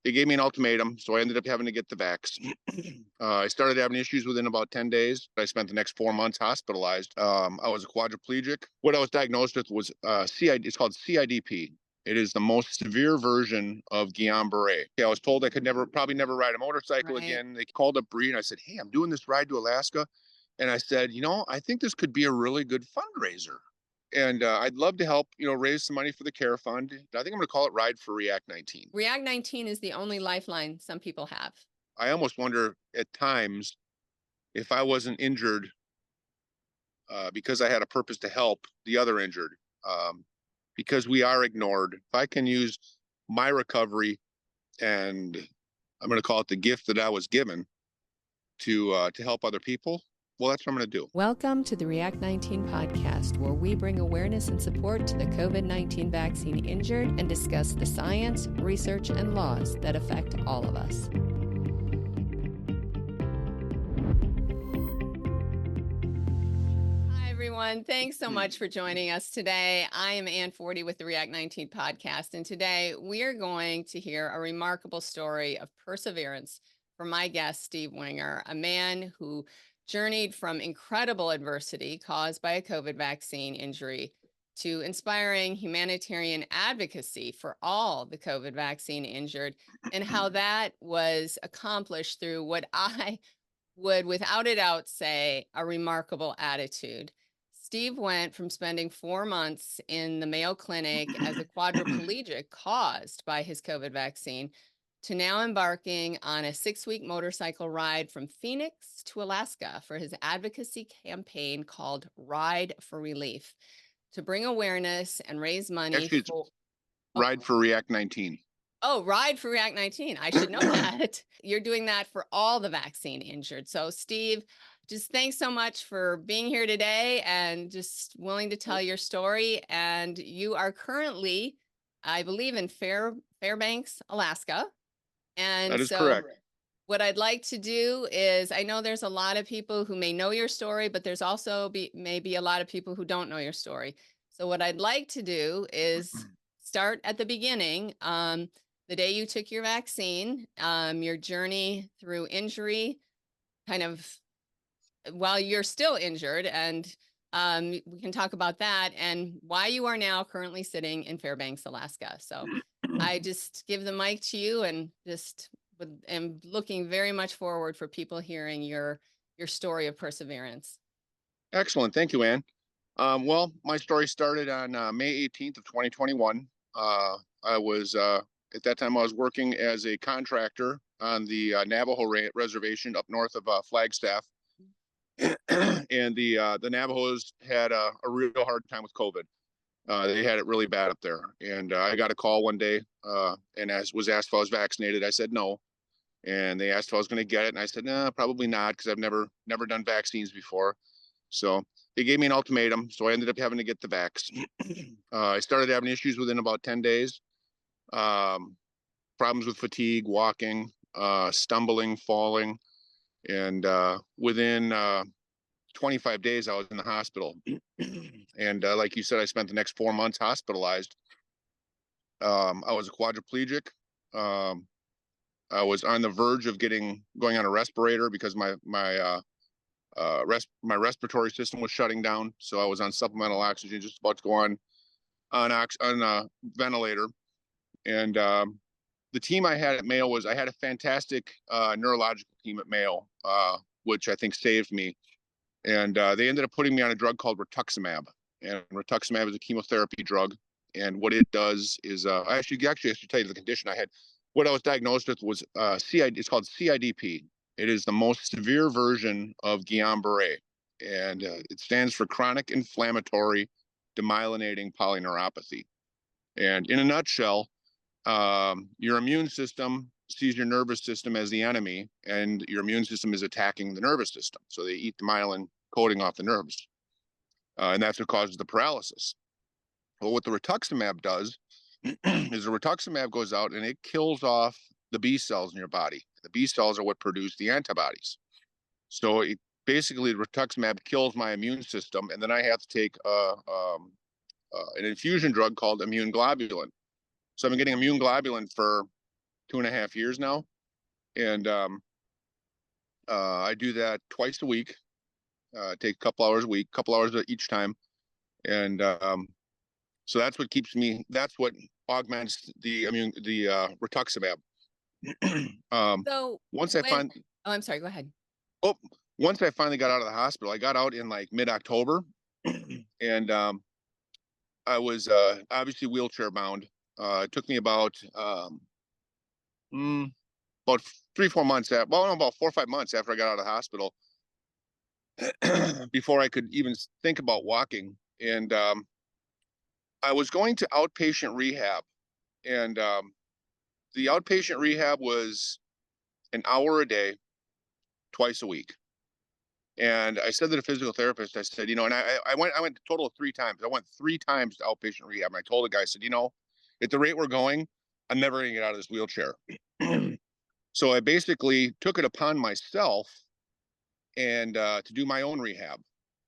they gave me an ultimatum, so I ended up having to get the vax. I started having issues within about 10 days. I spent the next 4 months hospitalized. I was a quadriplegic. What I was diagnosed with was CID. It's called CIDP. It is the most severe version of Guillain-Barré. I was told I could probably never ride a motorcycle again. They called up Bree and I said, "Hey, I'm doing this ride to Alaska." And I said, I think this could be a really good fundraiser. And I'd love to help, raise some money for the Care Fund. I think I'm going to call it Ride for React19. React19 is the only lifeline some people have. I almost wonder at times if I wasn't injured because I had a purpose to help the other injured, because we are ignored. If I can use my recovery, and I'm going to call it the gift that I was given to help other people, well, that's what I'm going to do. Welcome to the React19 podcast, where we bring awareness and support to the COVID-19 vaccine injured and discuss the science, research, and laws that affect all of us. Hi, everyone. Thanks so much for joining us today. I am Ann Forty with the React19 podcast, and today we are going to hear a remarkable story of perseverance from my guest, Steve Wenger, a man who journeyed from incredible adversity caused by a COVID vaccine injury to inspiring humanitarian advocacy for all the COVID vaccine injured, and how that was accomplished through what I would, without a doubt, say a remarkable attitude. Steve went from spending 4 months in the Mayo Clinic as a quadriplegic caused by his COVID vaccine to now embarking on a 6-week motorcycle ride from Phoenix to Alaska for his advocacy campaign called Ride for Relief, to bring awareness and raise money. Actually, it's Ride for React19. Oh, Ride for React19. I should know that. You're doing that for all the vaccine injured. So, Steve, just thanks so much for being here today and just willing to tell your story. And you are currently, I believe, in Fairbanks, Alaska. And that is correct. What I'd like to do is, I know there's a lot of people who may know your story, but there's also maybe a lot of people who don't know your story. So what I'd like to do is start at the beginning, the day you took your vaccine, your journey through injury, kind of while you're still injured, and we can talk about that and why you are now currently sitting in Fairbanks, Alaska. So I just give the mic to you, and just am looking very much forward for people hearing your story of perseverance. Excellent. Thank you, Ann. Well, my story started on May 18th of 2021. I was, at that time, I was working as a contractor on the Navajo reservation up north of Flagstaff. And the Navajos had a real hard time with COVID. They had it really bad up there. And I got a call one day and was asked if I was vaccinated. I said no. And they asked if I was going to get it. And I said, no, probably not, because I've never done vaccines before. So they gave me an ultimatum. So I ended up having to get the vax. I started having issues within about 10 days. Problems with fatigue, walking, stumbling, falling. And within 25 days, I was in the hospital. And like you said, I spent the next 4 months hospitalized. I was a quadriplegic. I was on the verge of going on a respirator because my respiratory system was shutting down. So I was on supplemental oxygen, just about to go on a ventilator. And the team I had at Mayo I had a fantastic neurological team at Mayo, which I think saved me. And they ended up putting me on a drug called rituximab. And rituximab is a chemotherapy drug. And what it does is, I should tell you the condition I had. What I was diagnosed with was it's called CIDP. It is the most severe version of Guillain-Barré. And it stands for chronic inflammatory demyelinating polyneuropathy. And in a nutshell, your immune system sees your nervous system as the enemy, and your immune system is attacking the nervous system. So they eat the myelin coating off the nerves. And that's what causes the paralysis. Well, what the rituximab does is the rituximab goes out and it kills off the B cells in your body. The B cells are what produce the antibodies. So basically, rituximab kills my immune system, and then I have to take an infusion drug called immune globulin. So I've been getting immune globulin for 2.5 years now. And I do that twice a week. Take a couple hours a week, couple hours each time. And so that's what keeps me, that's what augments the rituximab. So Once I find, oh, I'm sorry, go ahead. oh, once I finally got out of the hospital, I got out in like mid-October, and I was obviously wheelchair bound. It took me about 3-4 months well, no, about 4 or 5 months after I got out of the hospital before I could even think about walking. And I was going to outpatient rehab, and the outpatient rehab was an hour a day, twice a week. And I said to the physical therapist, I said, and I went a total of 3 times. I went 3 times to outpatient rehab. And I told the guy, I said, at the rate we're going, I'm never going to get out of this wheelchair. So I basically took it upon myself and to do my own rehab.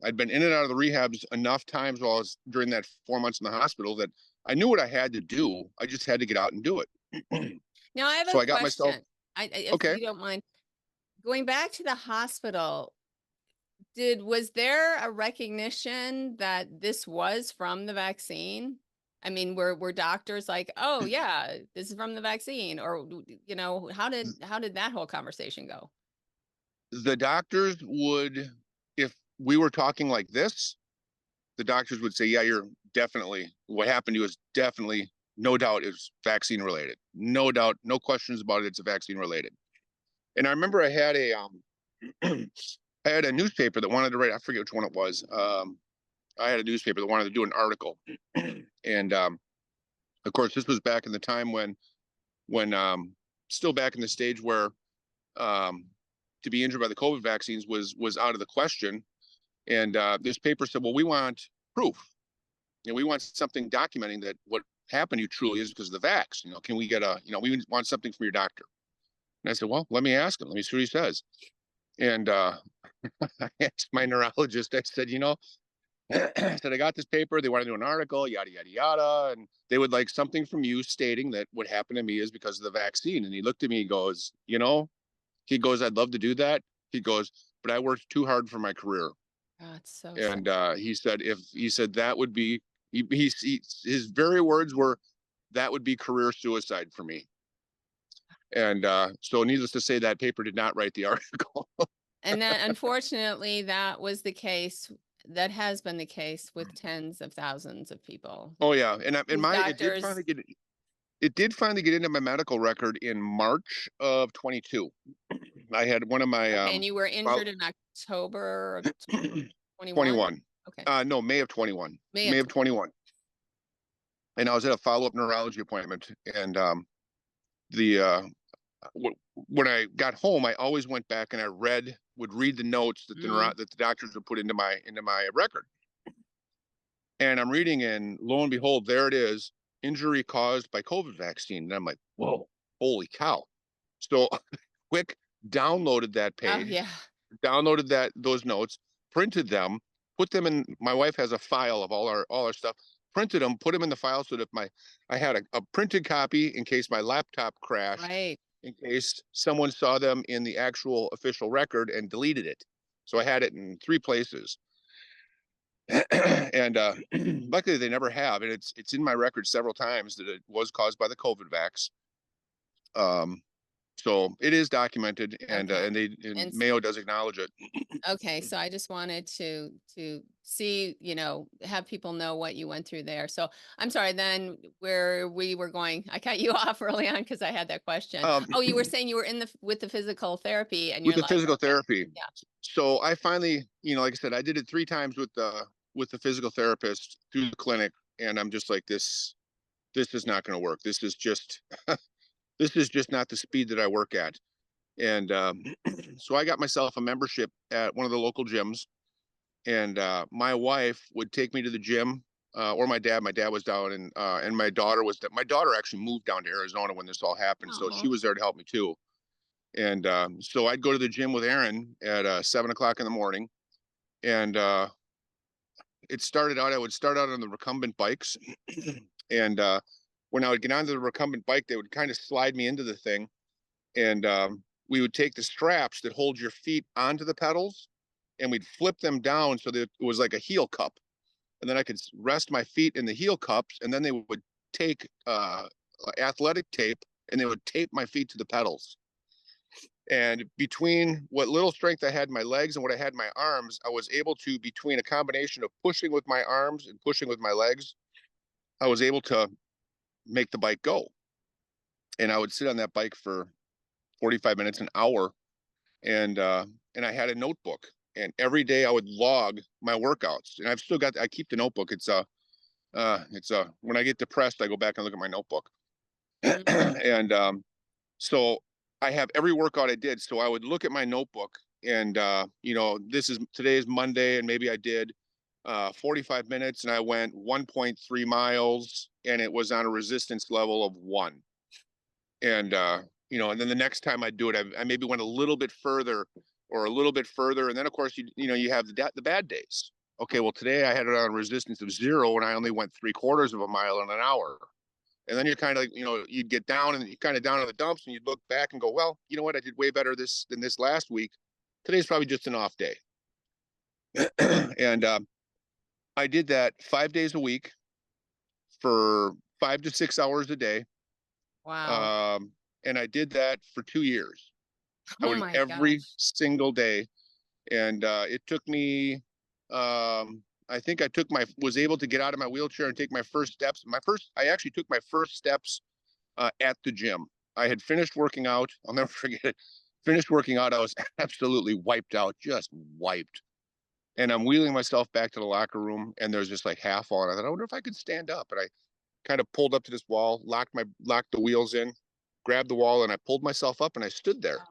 I'd been in and out of the rehabs enough times while I was during that 4 months in the hospital that I knew what I had to do. I just had to get out and do it. Now I have So a I got myself, question. If okay. you don't mind, going back to the hospital, was there a recognition that this was from the vaccine? I mean, were doctors like, oh yeah, this is from the vaccine, or how did that whole conversation go? The doctors would, if we were talking like this, the doctors would say, yeah, you're definitely, what happened to you is definitely, no doubt, is vaccine related. No doubt, no questions about it. It's a vaccine related. And I remember I had a I had a newspaper that wanted to write, I forget which one it was. I had a newspaper that wanted to do an article. And of course, this was back in the time when still back in the stage where to be injured by the COVID vaccines was out of the question. And this paper said, well, we want proof. We want something documenting that what happened to you truly is because of the vax. Can we get we want something from your doctor. And I said, well, let me ask him. Let me see what he says. And I asked my neurologist, I said, I said, I got this paper. They want to do an article, yada, yada, yada. And they would like something from you stating that what happened to me is because of the vaccine. And he looked at me, he goes, I'd love to do that. He goes, but I worked too hard for my career. That's so And he said that would be, his very words were, that would be career suicide for me. And so needless to say, that paper did not write the article. And then unfortunately, that was the case. That has been the case with tens of thousands of people. Oh yeah. And Doctors, it did finally get into my medical record in March of 22. I had one of my and you were injured in October of 21? 21. Okay. No, May of 21. May of 21. And I was at a follow-up neurology appointment, and when I got home, I always went back and I would read the notes that that the doctors would put into my record. And I'm reading, and lo and behold, there it is, injury caused by COVID vaccine. And I'm like, whoa, holy cow. So quick downloaded that page, yeah. downloaded those notes, printed them, put them in, my wife has a file of all our stuff, printed them, put them in the file so that I had a printed copy in case my laptop crashed, right, in case someone saw them in the actual official record and deleted it. So I had it in 3 places. And luckily they never have. And it's in my record several times that it was caused by the COVID vax. So it is documented, and okay. and Mayo does acknowledge it. Okay, so I just wanted to see, have people know what you went through there. So I'm sorry, then where we were going, I cut you off early on because I had that question. Oh, you were saying you were with the physical therapy, and with you're the physical therapy. Yeah. So I finally, like I said, I did it 3 times with the physical therapist through the clinic, and I'm just like, this is not going to work. This is just this is just not the speed that I work at. And so I got myself a membership at one of the local gyms, and my wife would take me to the gym, or my dad. My dad was down, and my daughter actually moved down to Arizona when this all happened, so she was there to help me too. And so I'd go to the gym with Aaron at 7 o'clock in the morning, and I would start out on the recumbent bikes, and when I would get onto the recumbent bike, they would kind of slide me into the thing, and we would take the straps that hold your feet onto the pedals, and we'd flip them down so that it was like a heel cup, and then I could rest my feet in the heel cups, and then they would take athletic tape and they would tape my feet to the pedals. And between what little strength I had in my legs and what I had in my arms, I was able to, between a combination of pushing with my arms and pushing with my legs, I was able to make the bike go. And I would sit on that bike for 45 minutes, an hour, and I had a notebook. And every day I would log my workouts. And I've still got, I keep the notebook. It's when I get depressed, I go back and look at my notebook. And so I have every workout I did. So I would look at my notebook, and today is Monday, and maybe I did 45 minutes, and I went 1.3 miles, and it was on a resistance level of 1. And and then the next time I do it, I maybe went a little bit further or a little bit further, and then of course you have the bad days. Okay, well today I had it on a resistance of 0, and I only went 3/4 of a mile in an hour. And then you're kind of you'd get down and you kind of down in the dumps, and you'd look back and go, well, you know what? I did way better than this last week. Today's probably just an off day. And I did that 5 days a week for 5 to 6 hours a day. Wow. And I did that for 2 years. I Oh would my every gosh. single day. And it took me, I think was able to get out of my wheelchair and take my first steps. I actually took my first steps at the gym. I had finished working out. I'll never forget it. Finished working out. I was absolutely wiped out, just wiped. And I'm wheeling myself back to the locker room, and there's just like half on. I thought, I wonder if I could stand up. And I kind of pulled up to this wall, locked the wheels in, grabbed the wall, and I pulled myself up, and I stood there.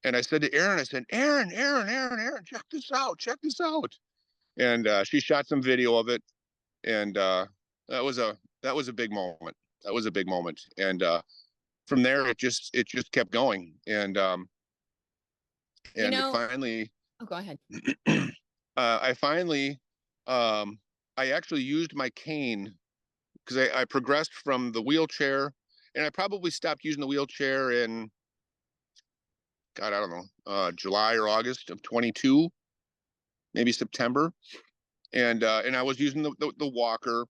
And I said to Erin, Erin, check this out, check this out. And she shot some video of it, and that was a big moment. That was a big moment. And from there, it just kept going. And it finally, oh, go ahead. I finally, I actually used my cane, because I progressed from the wheelchair, and I probably stopped using the wheelchair in, God, I don't know, July or August of 22, maybe September. And I was using the walker,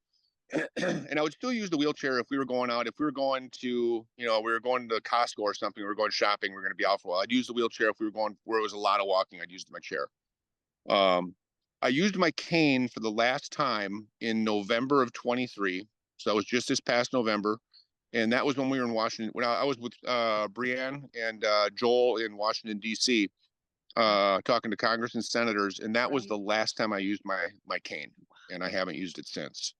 and I would still use the wheelchair if we were going out. If we were going to, we were going to Costco or something, we were going shopping, we were going to be out for a while, I'd use the wheelchair. If we were going where it was a lot of walking, I'd use my chair. I used my cane for the last time in November of 23. So that was just this past November. And that was when we were in Washington. When I was with Brianne and Joel in Washington, D.C., talking to Congress and senators. And that was the last time I used my cane. And I haven't used it since.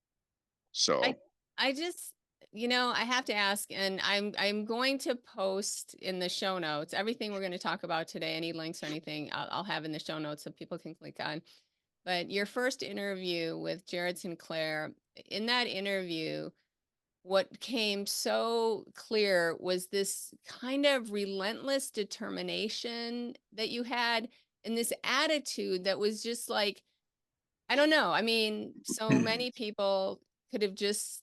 So I just, I have to ask, and I'm going to post in the show notes everything we're going to talk about today. Any links or anything I'll have in the show notes so people can click on. But your first interview with Jared Sinclair, in that interview, what came so clear was this kind of relentless determination that you had, and this attitude that was just like, I don't know. I mean, so many people could have just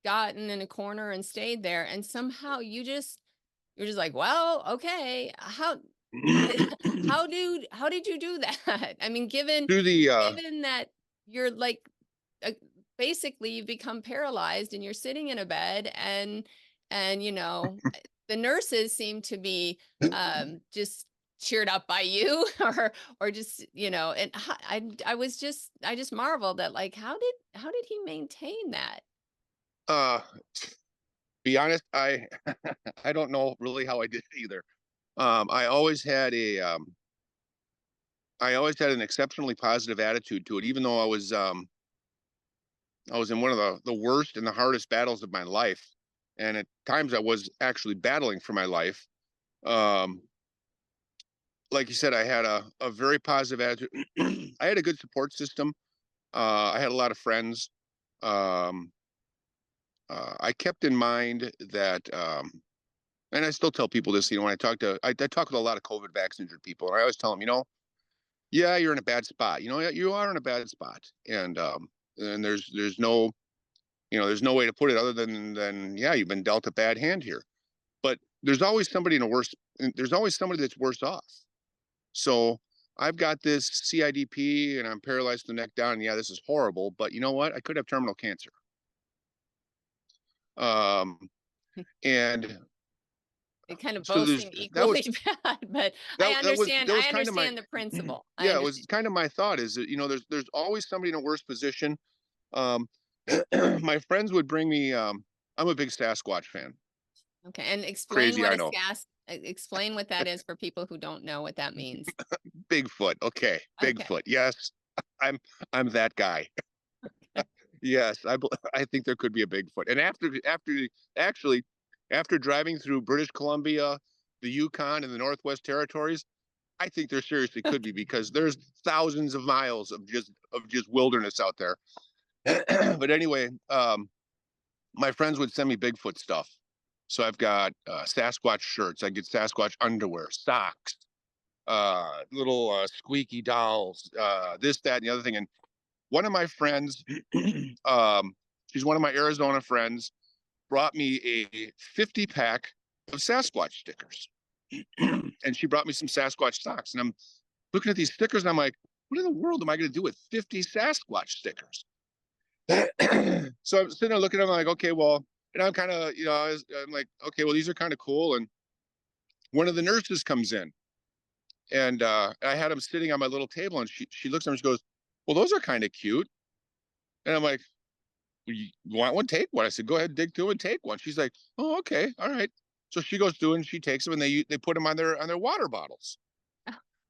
gotten in a corner and stayed there, and somehow you're just like, well, okay, how did you do that? I mean, given that you're like basically you've become paralyzed and you're sitting in a bed, and the nurses seem to be just cheered up by you, or just and I just marveled at, like, how did he maintain that? Be honest, I I don't know really how I did it either. I always had an exceptionally positive attitude to it, even though I was in one of the worst and the hardest battles of my life. And at times I was actually battling for my life. Like you said, I had a very positive attitude. I had a good support system. I had a lot of friends. I kept in mind that, and I still tell people this, when I talk with a lot of COVID vaccine injured people, and I always tell them, yeah, you're in a bad spot. You are in a bad spot. And there's no, there's no way to put it other than yeah, you've been dealt a bad hand here. But there's always somebody there's always somebody that's worse off. So I've got this CIDP and I'm paralyzed from the neck down. And yeah, this is horrible, but you know what? I could have terminal cancer. And It kind of so both there's seem equally bad, but I understand. that was I kind of my understand the principle. I yeah, it was understand. kind of my thought is that there's always somebody in a worse position. My friends would bring me. I'm a big Sasquatch fan. Okay, and explain Crazy, what I a know. explain what that is for people who don't know what that means. Bigfoot. Okay, Okay. Bigfoot. Yes, I'm I'm that guy. Yes, I think there could be a Bigfoot. And actually after driving through British Columbia, the Yukon, and the Northwest Territories, I think there seriously could be because there's thousands of miles of just wilderness out there. But anyway, my friends would send me Bigfoot stuff. So I've got Sasquatch shirts. I get Sasquatch underwear, socks, little squeaky dolls, this, that, and the other thing. And one of my friends, she's one of my Arizona friends, brought me a 50 pack of Sasquatch stickers. And she brought me some Sasquatch socks. And I'm looking at these stickers and I'm like, what in the world am I going to do with 50 Sasquatch stickers? So I'm sitting there looking at them like, okay, well, and I'm kind of, I'm like, okay, well, these are kind of cool. And one of the nurses comes in and I had them sitting on my little table and she looks at me and she goes, well, those are kind of cute. And I'm like, you want one? Take one. I said, go ahead, dig through and take one. She's like, oh, okay, all right. So she goes through and she takes them and they put them on their water bottles.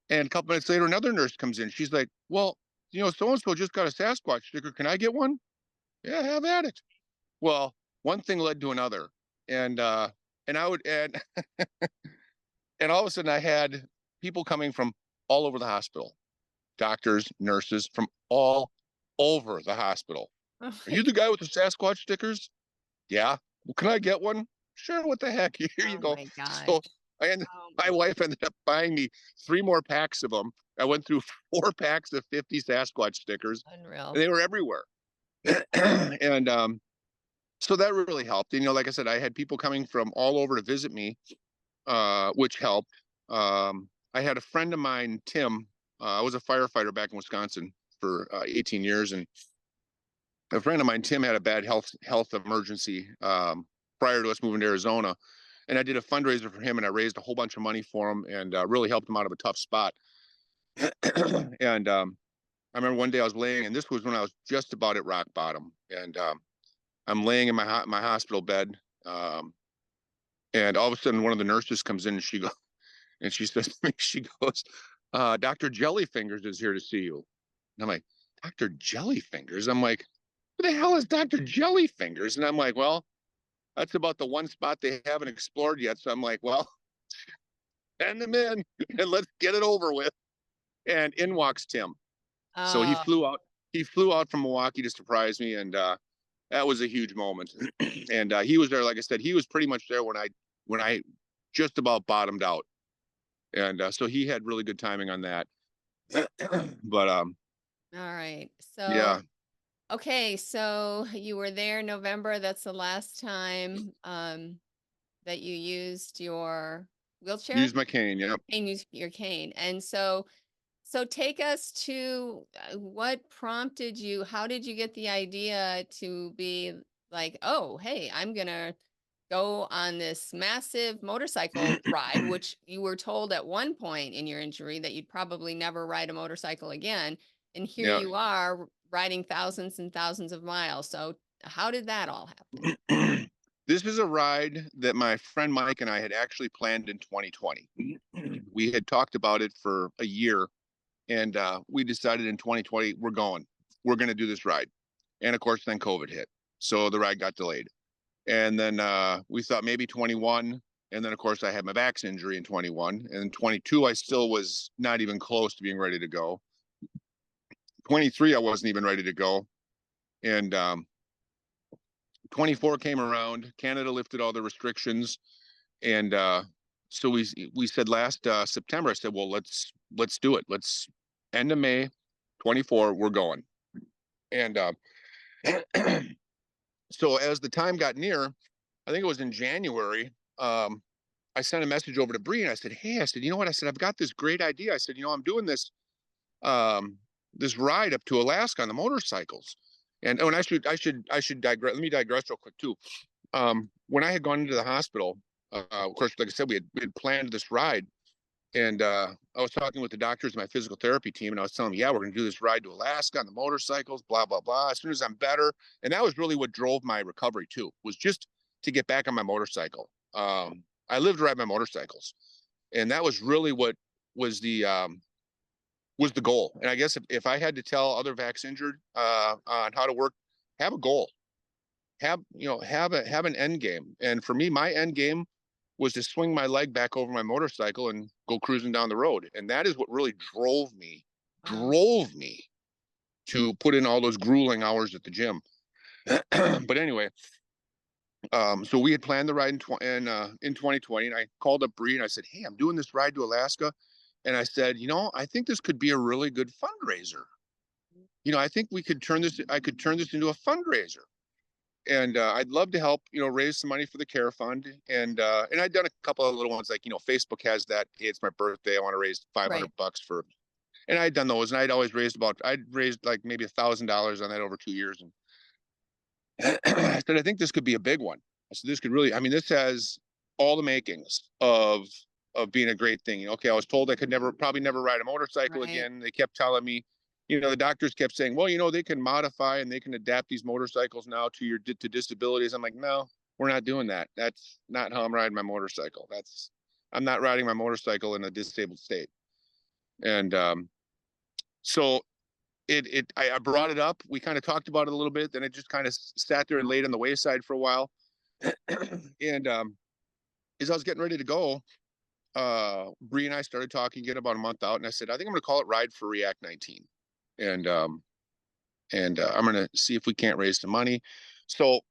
And a couple minutes later, another nurse comes in. She's like, well, so and so just got a Sasquatch sticker. Can I get one? Yeah, have at it. Well, one thing led to another, and I would and all of a sudden I had people coming from all over the hospital, doctors, nurses from all over the hospital. Oh Are my, you the guy with the Sasquatch stickers? Yeah. Well, can I get one? Sure. What the heck? Here you oh go. my gosh. So Oh my my, wife ended up buying me 3 more packs of them. I went through 4 packs of 50 Sasquatch stickers, unreal. and they were everywhere. And so that really helped. Like I said, I had people coming from all over to visit me, which helped. I had a friend of mine, Tim. I was a firefighter back in Wisconsin for 18 years, and a friend of mine, Tim, had a bad health emergency prior to us moving to Arizona, and I did a fundraiser for him, and I raised a whole bunch of money for him, and really helped him out of a tough spot. And I remember one day I was laying, and this was when I was just about at rock bottom, and I'm laying in my hospital bed, and all of a sudden one of the nurses comes in, and she says to me, she goes, Dr. Jellyfingers is here to see you. And I'm like, Dr. Jellyfingers? I'm like, who the hell is Dr. Jellyfingers? And I'm like, well, that's about the one spot they haven't explored yet. So I'm like, well, send them in and let's get it over with. And in walks Tim. So he Oh, flew out. He flew out from Milwaukee to surprise me, and that was a huge moment. And he was there, like I said, he was pretty much there when I just about bottomed out, and so he had really good timing on that. But all right. yeah, So, okay, so you were there November. That's the last time that you used your wheelchair used my cane. Yep. and use your cane. And so take us to what prompted you, how did you get the idea to be like, oh, hey, I'm gonna go on this massive motorcycle ride, which you were told at one point in your injury that you'd probably never ride a motorcycle again. And here Yeah. you are riding thousands and thousands of miles. So how did that all happen? This is a ride that my friend Mike and I had actually planned in 2020. We had talked about it for a year, and we decided in 2020 we're going. We're going to do this ride. And of course, then COVID hit, so the ride got delayed. And then we thought maybe 21. And then, of course, I had my back injury in 21. And in 22, I still was not even close to being ready to go. 23, I wasn't even ready to go. And 24 came around. Canada lifted all the restrictions. And so we said last September, I said, well, let's do it. Let's end of May 24, we're going. And So as the time got near, I think it was in January, I sent a message over to Bree and I said, hey, I said, you know what? I said, I've got this great idea. I said, I'm doing this ride up to Alaska on the motorcycles. And I should digress. Let me digress real quick too. When I had gone into the hospital, of course, like I said, we had planned this ride, and I was talking with the doctors in my physical therapy team, and I was telling them, yeah, we're going to do this ride to Alaska on the motorcycles, blah blah blah. As soon as I'm better, and that was really what drove my recovery too, was just to get back on my motorcycle. I lived to ride my motorcycles, and that was really what was the goal. And I guess if I had to tell other vax injured on how to work, have a goal, have an end game. And for me, my end game was to swing my leg back over my motorcycle and go cruising down the road. And that is what really drove me to put in all those grueling hours at the gym. But anyway, so we had planned the ride in 2020, and I called up Bree and I said, hey, I'm doing this ride to Alaska. And I said, I think this could be a really good fundraiser. I think I could turn this into a fundraiser. And I'd love to help, raise some money for the care fund. And I'd done a couple of little ones, like, Facebook has that, hey, it's my birthday, I want to raise $500 for, and I'd done those, and I'd raised like maybe $1,000 on that over 2 years. And I said, I think this could be a big one. I said, this could really, this has all the makings of being a great thing. Okay, I was told I could probably never ride a motorcycle again. They kept telling me, the doctors kept saying, well, they can modify and they can adapt these motorcycles now to disabilities. I'm like, no, we're not doing that. That's not how I'm riding my motorcycle. I'm not riding my motorcycle in a disabled state. And so I brought it up. We kind of talked about it a little bit. Then it just kind of sat there and laid on the wayside for a while. And as I was getting ready to go, Bree and I started talking again about a month out, and I said, I think I'm going to call it Ride for React19. And I'm going to see if we can't raise some money. So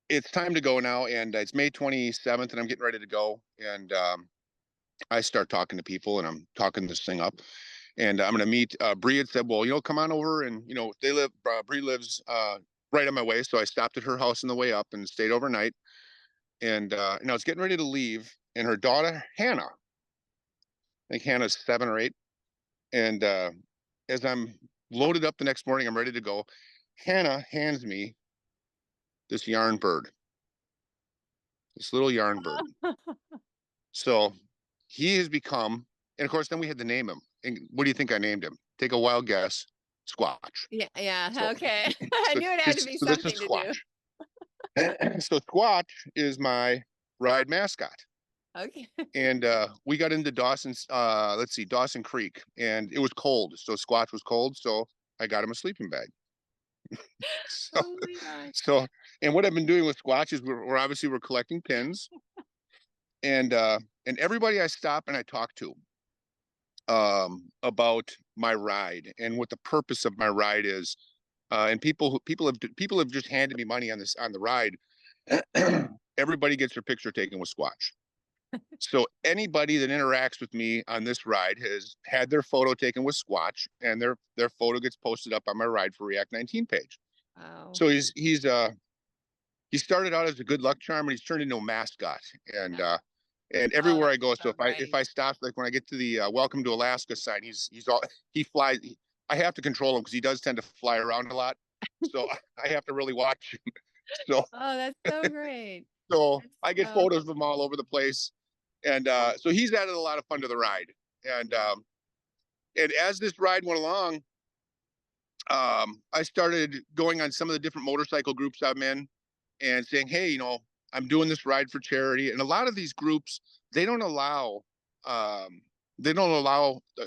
it's time to go now, and it's May 27th, and I'm getting ready to go. And I start talking to people, and I'm talking this thing up. And I'm going to meet, Bree had said, well, come on over. And, Bree lives right on my way. So I stopped at her house on the way up and stayed overnight. And I was getting ready to leave, and her daughter, Hannah, I think Hannah's 7 or 8. And as I'm loaded up the next morning, I'm ready to go, Hannah hands me this yarn bird, this little yarn bird. So he has become, and of course, then we had to name him. And what do you think I named him? Take a wild guess. Squatch. Yeah. So, Okay. I knew it had to be something to do. So Squatch is my ride mascot. Okay. And we got into Dawson Creek, and it was cold. So Squatch was cold. So I got him a sleeping bag. Oh my gosh. So, and what I've been doing with Squatch is we're collecting pins, and everybody I stop and I talk to about my ride and what the purpose of my ride is, and people have just handed me money on the ride. Everybody gets their picture taken with Squatch. So anybody that interacts with me on this ride has had their photo taken with Squatch, and their photo gets posted up on my Ride for React19 page. Wow. So he started out as a good luck charm, and he's turned into a mascot. And everywhere I go, so if I stop, like when I get to the Welcome to Alaska sign, he flies. I have to control him because he does tend to fly around a lot. So I have to really watch him. So that's so great. So I get photos of him all over the place. And so he's added a lot of fun to the ride. And as this ride went along, I started going on some of the different motorcycle groups I'm in and saying, hey, I'm doing this ride for charity. And a lot of these groups, they don't allow a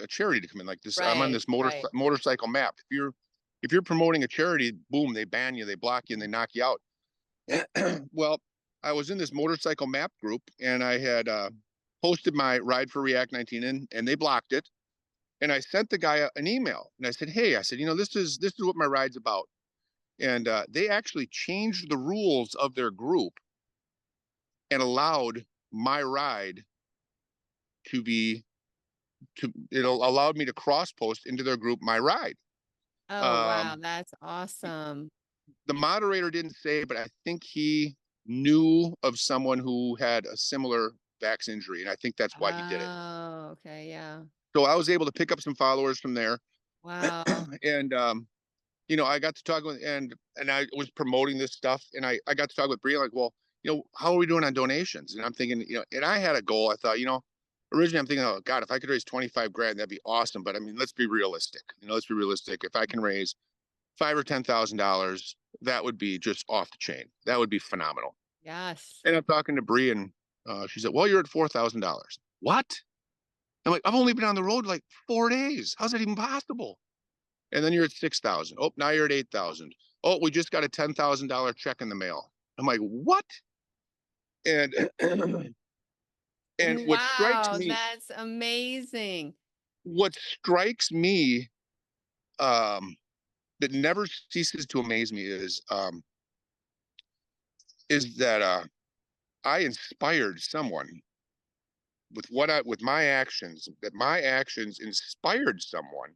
charity to come in like this. I'm on this motorcycle map. If you're promoting a charity, boom, they ban you, they block you, and they knock you out. Well, I was in this motorcycle map group, and I had posted my Ride for React19 in, and they blocked it. And I sent the guy an email, and I said, hey, this is what my ride's about. And they actually changed the rules of their group and allowed my ride it allowed me to cross post into their group my ride. Oh, wow, that's awesome. the moderator didn't say, but I think he knew of someone who had a similar back injury, and I think that's why he did it. Oh, okay, yeah. So I was able to pick up some followers from there, Wow. and I got to talk with, and I was promoting this stuff, and I got to talk with Bria, like, well, how are we doing on donations? And I'm thinking, and I had a goal. I thought, originally I'm thinking, oh God, if I could raise 25 grand, that'd be awesome. But I mean, let's be realistic. Let's be realistic. If I can raise $5,000 or $10,000, that would be just off the chain. That would be phenomenal. Yes. And I'm talking to Bria, and she said, well, you're at $4,000. What? I'm like, I've only been on the road like 4 days. How's that even possible? And then you're at 6,000. Oh, now you're at 8,000. Oh, we just got a $10,000 check in the mail. I'm like, what? And and Wow, that's amazing. what strikes me, that never ceases to amaze me is that I inspired someone with my actions. That my actions inspired someone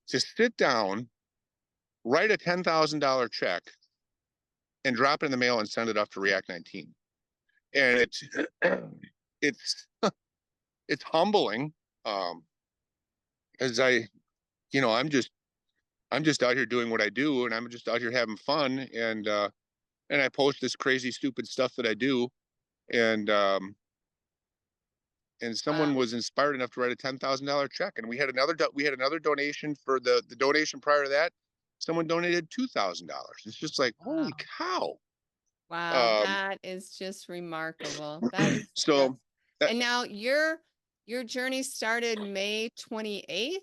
to sit down, write a $10,000 check, and drop it in the mail and send it off to React19. And it's it's humbling, as I'm just out here doing what I do, and I'm just out here having fun, and I post this crazy stupid stuff that I do, and someone Wow. was inspired enough to write a $10,000 check, and we had another donation for the donation prior to that. Someone donated $2,000. It's just like, holy Wow. cow. Wow, Um, that is just remarkable. That is just, so that and now your journey started May 28th,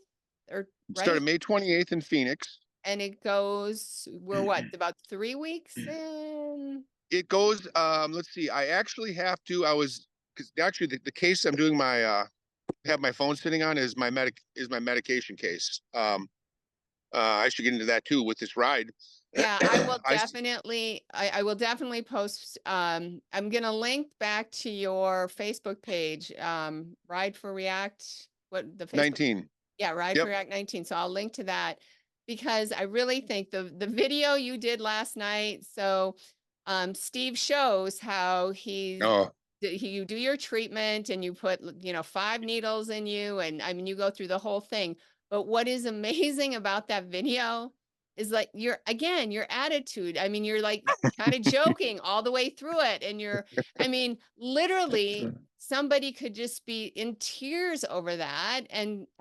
or started right? May 28th in Phoenix. And it goes, we're what, about 3 weeks in? It goes, let's see, I actually have to, because actually the case I'm doing have my phone sitting on is my medication case. I should get into that too with this ride. Yeah, I will I definitely, I will definitely post, I'm gonna link back to your Facebook page, Ride for React, what the Facebook, 19. yeah, Ride for Yep. React 19. So I'll link to that because I really think the video you did last night. So Steve shows how Oh, you do your treatment and you put, 5 needles in you. And I mean, you go through the whole thing. But what is amazing about that video is like your attitude. I mean, you're like kind of joking all the way through it. And I mean, literally somebody could just be in tears over that.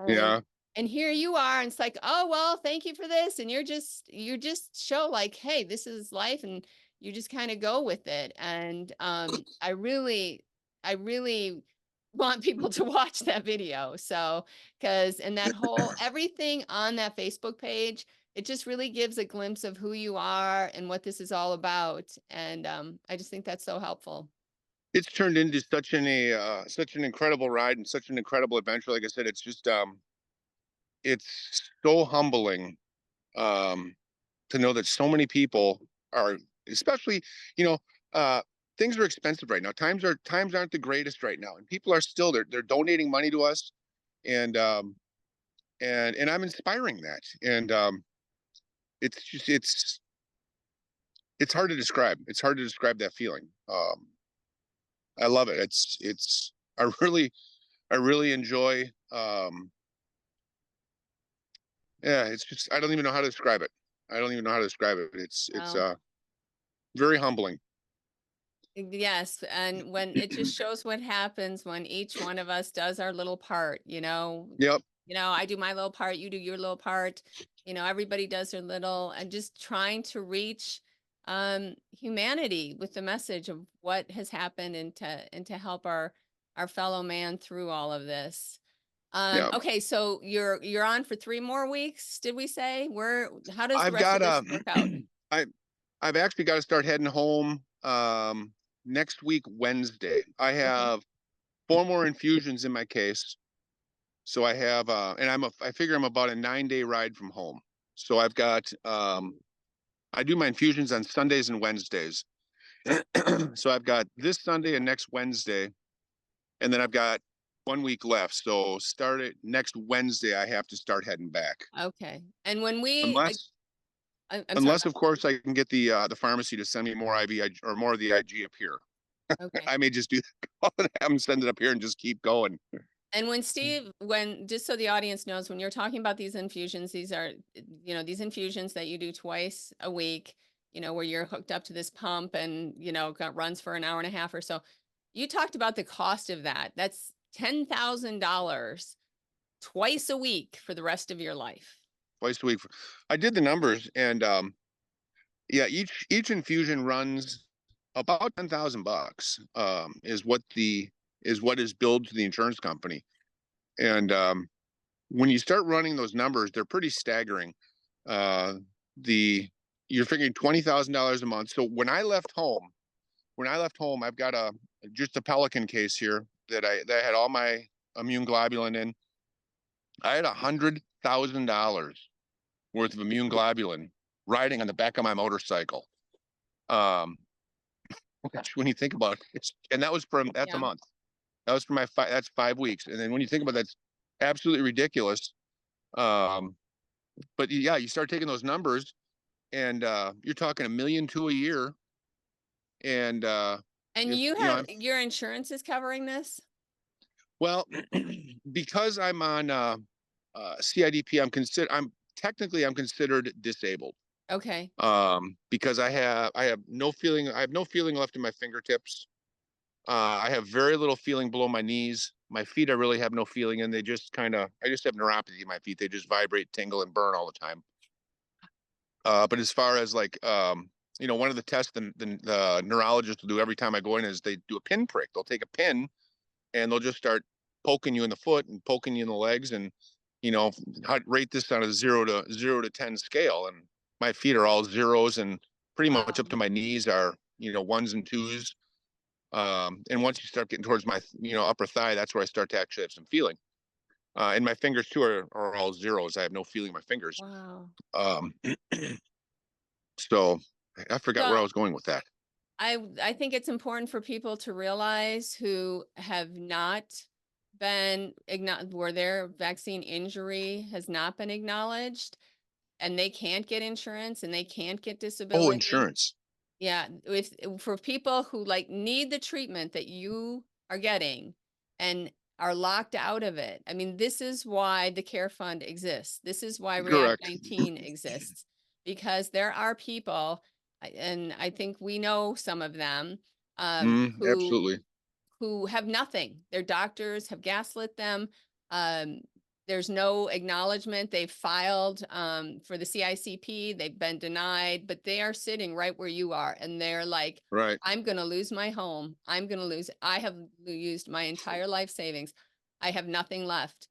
yeah. And here you are, and it's like, oh, well, thank you for this. And you just show like, hey, this is life. And you just kind of go with it. And I really want people to watch that video. So, and that whole, everything on that Facebook page, it just really gives a glimpse of who you are and what this is all about. And I just think that's so helpful. It's turned into such an incredible ride and such an incredible adventure. Like I said, it's so humbling, um, to know that so many people are, especially, you know, uh, things are expensive right now. Times aren't the greatest right now, and people are still they're donating money to us, and I'm inspiring that, and it's just it's hard to describe. It's hard to describe that feeling. I love it. I really enjoy. Yeah, it's just I don't even know how to describe it. I don't even know how to describe it. It's Well, very humbling. yes. And when it just shows what happens when each one of us does our little part, Yep. I do my little part, you do your little part, everybody does their little, and just trying to reach humanity with the message of what has happened, and to help our fellow man through all of this. Yeah. Okay, so you're on for 3 more weeks, did we say? How does the I've rest of got this work out? I I've actually got to start heading home next week Wednesday. I Okay. have 4 more infusions in my case. So I have and I figure I'm about a 9-day ride from home. So I've got I do my infusions on Sundays and Wednesdays. So I've got this Sunday and next Wednesday, and then I've got 1 week left. So start it next Wednesday. I have to start heading back. Okay. And when we, Unless I'm sorry. Unless, of course, I can get the pharmacy to send me more or more of the IG up here. Okay. I may just do that and have them send it up here and just keep going. And when Steve, just so the audience knows, when you're talking about these infusions, these are, these infusions that you do twice a week, where you're hooked up to this pump and, runs for an hour and a half or so. You talked about the cost of that. That's $10,000 twice a week for the rest of your life. Twice a week. I did the numbers, and yeah, each infusion runs about $10,000. Is what is billed to the insurance company, and when you start running those numbers, they're pretty staggering. The You're figuring $20,000 a month. So when I left home, I've got just a Pelican case here that had all my immune globulin in. I had $100,000 worth of immune globulin riding on the back of my motorcycle. When you think about it, and that's a month. That was for that's 5 weeks. And then when you think about that, that's absolutely ridiculous. But yeah, you start taking those numbers, and you're talking $1.2 million a year. And your insurance is covering this? Well, because I'm on CIDP, I'm considered disabled. Okay. Because I have no feeling left in my fingertips. I have very little feeling below my knees. My feet, I really have no feeling in. I just have neuropathy in my feet. They just vibrate, tingle, and burn all the time. But as far as one of the tests the neurologist will do every time I go in is they do a pin prick. They'll take a pin and they'll just start poking you in the foot and poking you in the legs, and rate this on a 0 to 10 scale. And my feet are all zeros, and pretty much up to my knees are ones and twos. And once you start getting towards my upper thigh, that's where I start to actually have some feeling. And my fingers too are all zeros. I have no feeling in my fingers. Wow. So I forgot where I was going with that. I think it's important for people to realize who have not been where their vaccine injury has not been acknowledged, and they can't get insurance and they can't get disability. Oh, insurance. Yeah, for people who need the treatment that you are getting and are locked out of it. I mean, this is why the Care Fund exists. This is why React19 exists, because there are people, and I think we know some of them, absolutely, who have nothing. Their doctors have gaslit them. There's no acknowledgement. They've filed for the CICP. They've been denied, but they are sitting right where you are. And they're like, right. I'm going to lose my home. I have used my entire life savings. I have nothing left.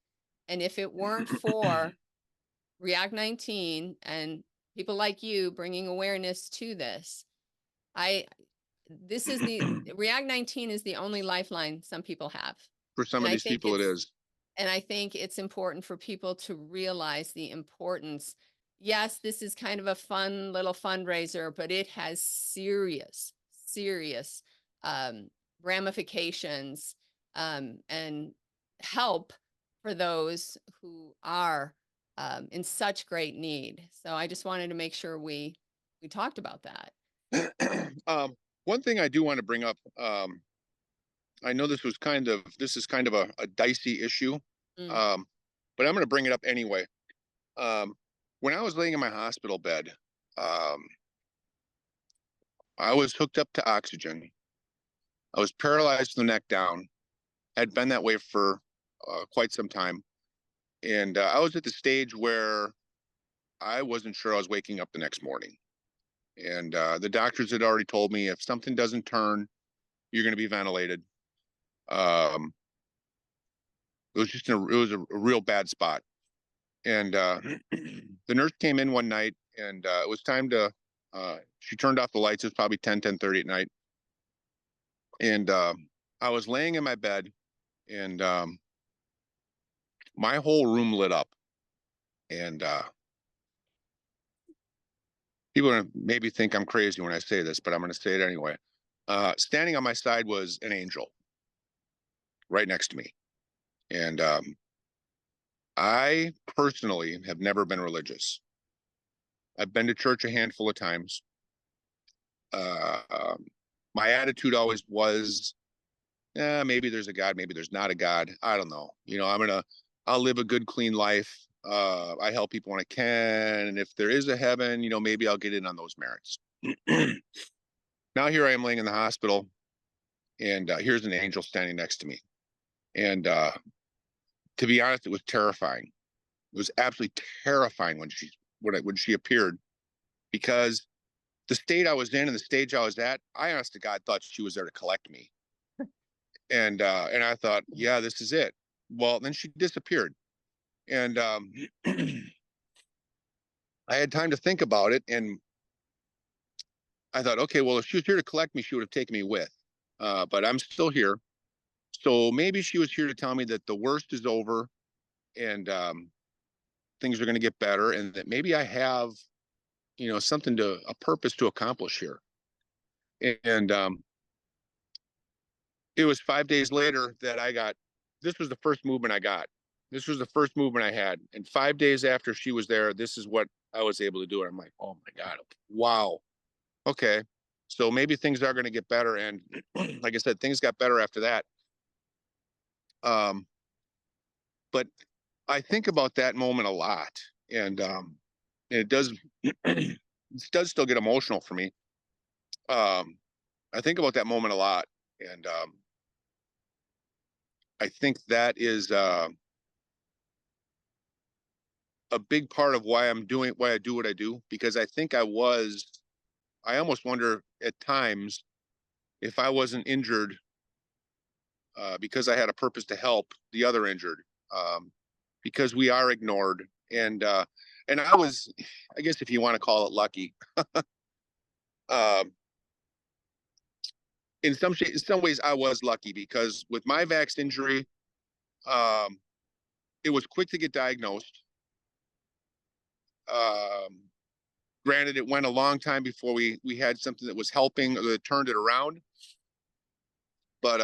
And if it weren't for React19 and people like you bringing awareness to this, React19 is the only lifeline some people have. For some of these people, it is. And I think it's important for people to realize the importance. Yes, this is kind of a fun little fundraiser, but it has serious ramifications and help for those who are in such great need. So I just wanted to make sure we talked about that. One thing I do want to bring up, I know this is kind of a dicey issue, but I'm going to bring it up anyway. When I was laying in my hospital bed, I was hooked up to oxygen. I was paralyzed from the neck down. I'd been that way for quite some time. And I was at the stage where I wasn't sure I was waking up the next morning. And the doctors had already told me if something doesn't turn, you're going to be ventilated. It was a real bad spot. And the nurse came in one night, and it was time to, she turned off the lights. It was probably 10:30 at night. And I was laying in my bed, and my whole room lit up. And people are gonna maybe think I'm crazy when I say this, but I'm going to say it anyway. Standing on my side was an angel right next to me. And I personally have never been religious. I've been to church a handful of times. My attitude always was, maybe there's a God, maybe there's not a God. I don't know. I'll live a good, clean life. I help people when I can. And if there is a heaven, maybe I'll get in on those merits. Now here I am laying in the hospital, and here's an angel standing next to me. And to be honest, it was terrifying. It was absolutely terrifying when she appeared, because the state I was in and the stage I was at, I honest to God thought she was there to collect me. And I thought, yeah, this is it. Well, then she disappeared. And I had time to think about it. And I thought, okay, well, if she was here to collect me, she would have taken me with. But I'm still here. So maybe she was here to tell me that the worst is over, and things are going to get better, and that maybe I have, a purpose to accomplish here. And it was 5 days later that this was the first movement I got. This was the first movement I had. And 5 days after she was there, this is what I was able to do. And I'm like, oh my God, wow. Okay. So maybe things are going to get better. And like I said, things got better after that. But I think about that moment a lot. And it does, it does still get emotional for me. I think about that moment a lot. And I think that is a big part of why I do what I do, because I think I almost wonder at times if I wasn't injured because I had a purpose to help the other injured, because we are ignored. And I was, I guess if you want to call it lucky, in some ways I was lucky, because with my vax injury, it was quick to get diagnosed. Granted, it went a long time before we had something that was helping or that turned it around. But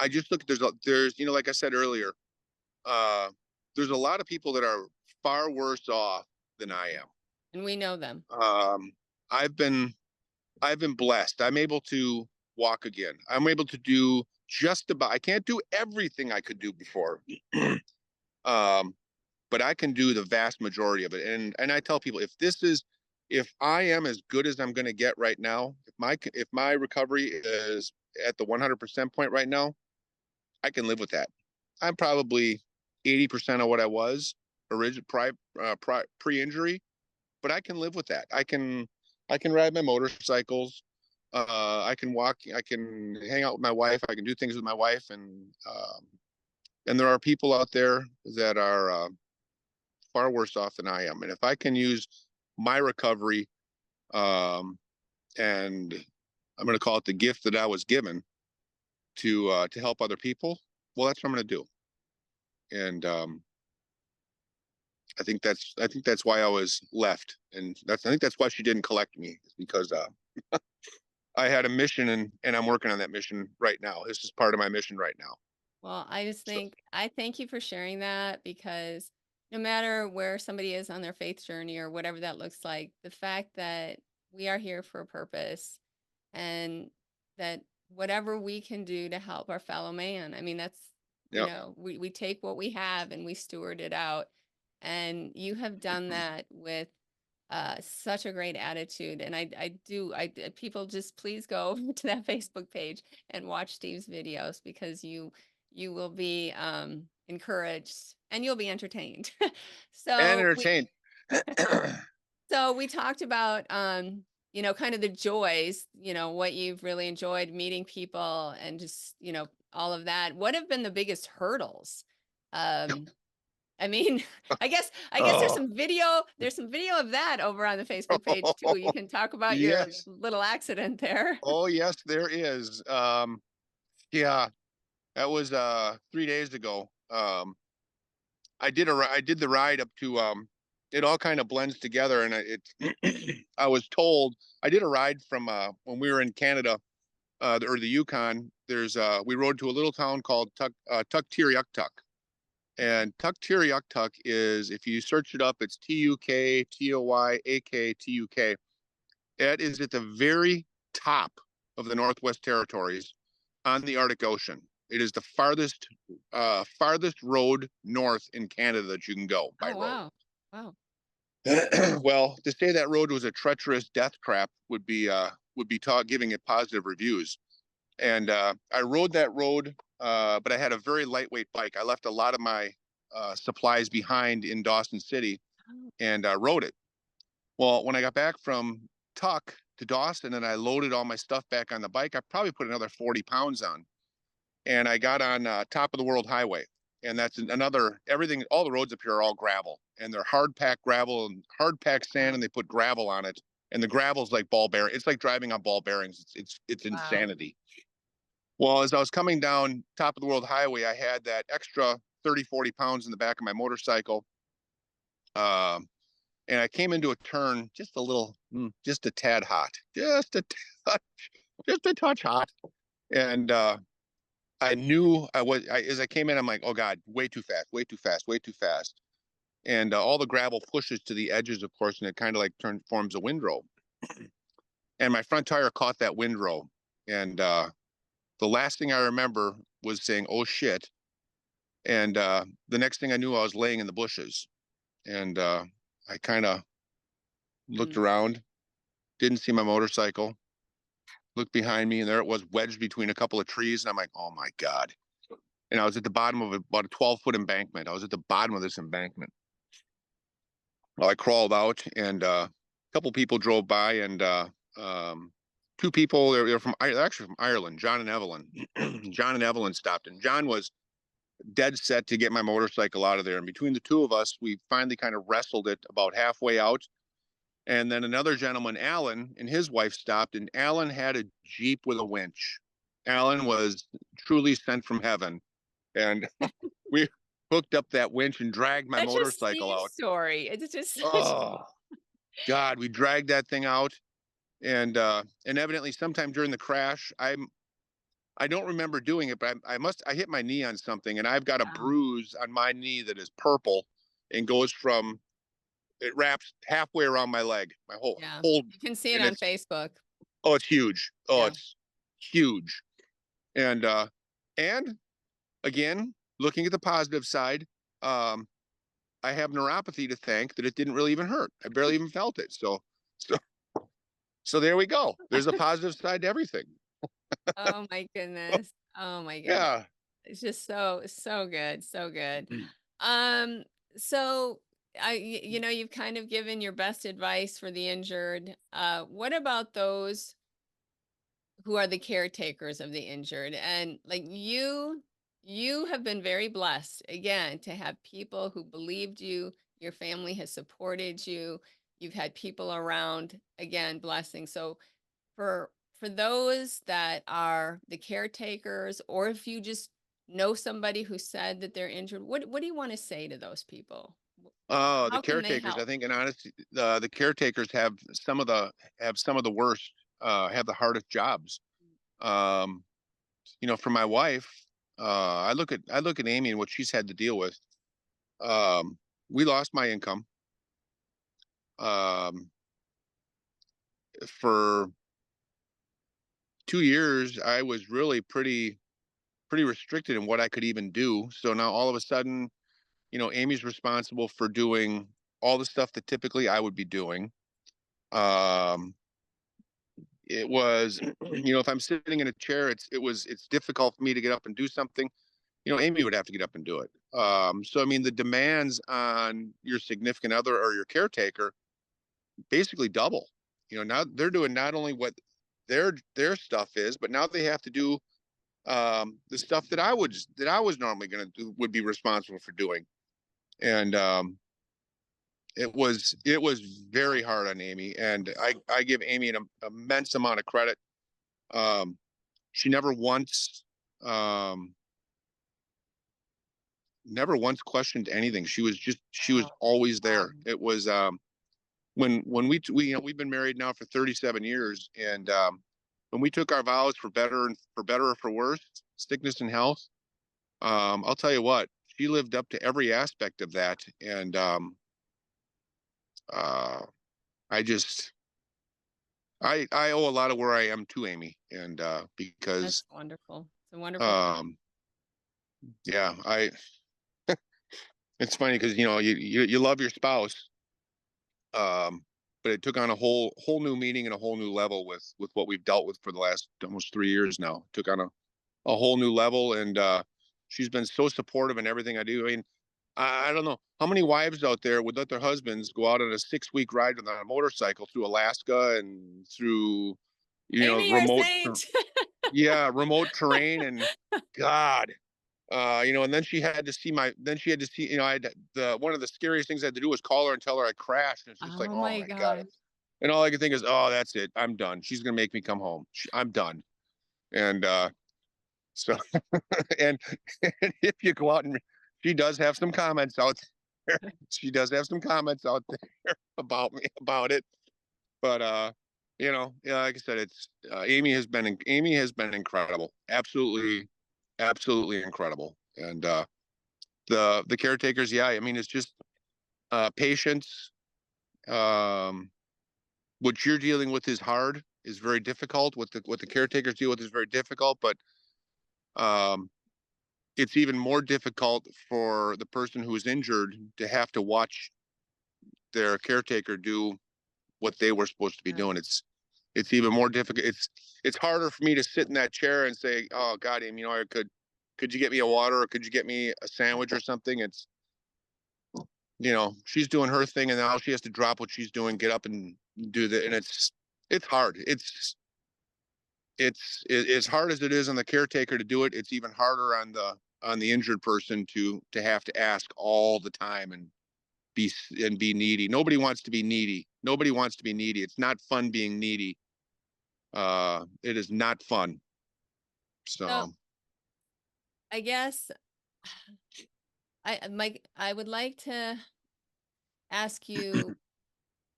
I just look, there's like I said earlier, there's a lot of people that are far worse off than I am. And we know them. I've been blessed. I'm able to walk again. I'm able to do just about, I can't do everything I could do before. But I can do the vast majority of it. And I tell people, if I am as good as I'm going to get right now, if my recovery is at the 100% point right now, I can live with that. I'm probably 80% of what I was pre-injury, but I can live with that. I can ride my motorcycles. I can walk. I can hang out with my wife. I can do things with my wife. And there are people out there that are far worse off than I am. And if I can use my recovery, and I'm going to call it the gift that I was given to help other people, well, that's what I'm going to do. And I think that's why I was left, and I think that's why she didn't collect me, because I had a mission, and I'm working on that mission right now. This is part of my mission right now. Well, I thank you for sharing that, because no matter where somebody is on their faith journey or whatever that looks like, the fact that we are here for a purpose, and that whatever we can do to help our fellow man, I mean, that's, Yep. we take what we have and we steward it out. And you have done that with such a great attitude. And people just please go over to that Facebook page and watch Steve's videos, because you will be encouraged and you'll be entertained. And entertained. So we talked about kind of the joys, what you've really enjoyed, meeting people, and just, all of that. What have been the biggest hurdles? I mean, I guess there's some video of that over on the Facebook page too. You can talk about your little accident there. Oh, yes, there is. Yeah, that was 3 days ago. I did the ride up to it all kind of blends together, and I was told I did a ride from when we were in Canada, or the Yukon. We rode to a little town called Tuktoyaktuk, And Tuktoyaktuk is, if you search it up, it's Tuktoyaktuk. It is at the very top of the Northwest Territories on the Arctic Ocean. It is the farthest road north in Canada that you can go by Oh, road. wow. Wow. Well, to say that road was a treacherous death trap would be giving it positive reviews. And I rode that road, but I had a very lightweight bike. I left a lot of my supplies behind in Dawson City Oh, and rode it. Well, when I got back from Tuck to Dawson and I loaded all my stuff back on the bike, I probably put another 40 pounds on. And I got on top of the world highway. And that's another, everything, all the roads up here are all gravel. And they're hard packed gravel and hard packed sand, and they put gravel on it. And the gravel's like ball bearing. It's like driving on ball bearings. It's wow. insanity. Well, as I was coming down top of the world highway, I had that extra 30, 40 pounds in the back of my motorcycle. And I came into a turn just a little, just a tad hot, just a touch, just a touch hot. And I knew as I came in, I'm like, oh God, way too fast, way too fast, way too fast. And all the gravel pushes to the edges, of course, and it kind of like forms a windrow. And my front tire caught that windrow. And the last thing I remember was saying, oh shit. And the next thing I knew, I was laying in the bushes. And I kind of looked Mm. around, didn't see my motorcycle, looked behind me, and there it was wedged between a couple of trees. And I'm like, oh my God. And I was at the bottom of about a 12-foot embankment. I was at the bottom of this embankment. Well, I crawled out, and a couple people drove by, and two people, they're actually from Ireland, John and Evelyn. John and Evelyn stopped, and John was dead set to get my motorcycle out of there. And between the two of us, we finally kind of wrestled it about halfway out. And then another gentleman, Alan, and his wife stopped, and Alan had a Jeep with a winch. Alan was truly sent from heaven. And we hooked up that winch and dragged my Such a motorcycle Steve out. story. It's just such. Oh God, we dragged that thing out. And evidently sometime during the crash, I don't remember doing it, but I hit my knee on something, and I've got a Wow. bruise on my knee that is purple and goes from, it wraps halfway around my leg, my Yeah. whole, You can see it and on it's, Facebook. oh, it's huge. Oh, Yeah. it's huge. And again, looking at the positive side, um, I have neuropathy to thank that it didn't really even hurt. I barely even felt it. So, so there we go. There's a positive side to everything. Oh my goodness. Oh my goodness. Yeah. It's just so good. So good. Um, so you've kind of given your best advice for the injured. What about those who are the caretakers of the injured? And like you have been very blessed again to have people who believed you, your family has supported you, you've had people around, again, blessing. So for those that are the caretakers, or if you just know somebody who said that they're injured, what do you want to say to those people? The How can they caretakers, I help? think, in honesty, the caretakers have some of the worst, have the hardest jobs. Um, for my wife, I look at Amy and what she's had to deal with. We lost my income um, for 2 years. I was really pretty restricted in what I could even do. So now all of a sudden, Amy's responsible for doing all the stuff that typically I would be doing. Um, it was, if I'm sitting in a chair, it's difficult for me to get up and do something. Amy would have to get up and do it. So I mean, the demands on your significant other or your caretaker basically double. Now they're doing not only what their stuff is, but now they have to do the stuff that I was normally going to do, would be responsible for doing. And it was very hard on Amy, and I give Amy an immense amount of credit. She um, never once questioned anything. She was Oh, always wow. there. It was when we've been married now for 37 years, and when we took our vows for better or for worse, sickness and health, I'll tell you what, she lived up to every aspect of that. And I just I owe a lot of where I am to Amy, and because That's wonderful. It's a wonderful thing. um yeah, I it's funny because you love your spouse, but it took on a whole new meaning and a whole new level with what we've dealt with for the last almost 3 years now. It took on a whole new level, and she's been so supportive in everything I do. I mean, I don't know how many wives out there would let their husbands go out on a 6-week ride on a motorcycle through Alaska and through Amy, you're a remote saint. yeah, remote terrain. And God, and then she had to see, I had one of the scariest things I had to do was call her and tell her I crashed. And it's just like, Oh oh my my God. gosh. And all I could think is, oh, that's it. I'm done. She's going to make me come home. I'm done. And so, and, and if you go out and she does have some comments out there. She does have some comments out there about me, about it. But, yeah, like I said, it's Amy has been incredible. Absolutely, absolutely incredible. And the caretakers, yeah, I mean, it's just patience. Um, what you're dealing with is hard, is very difficult. What the caretakers deal with is very difficult, but um, it's even more difficult for the person who is injured to have to watch their caretaker do what they were supposed to be Yeah. doing. It's even more difficult. It's harder for me to sit in that chair and say, "Oh God, Amy, I could you get me a water or could you get me a sandwich or something?" It's she's doing her thing, and now she has to drop what she's doing, get up and do that, and it's hard. It's as hard as it is on the caretaker to do it. It's even harder on the injured person to have to ask all the time and be needy. Nobody wants to be needy. Nobody wants to be needy. It's not fun being needy. It is not fun. So So I guess I would like to ask you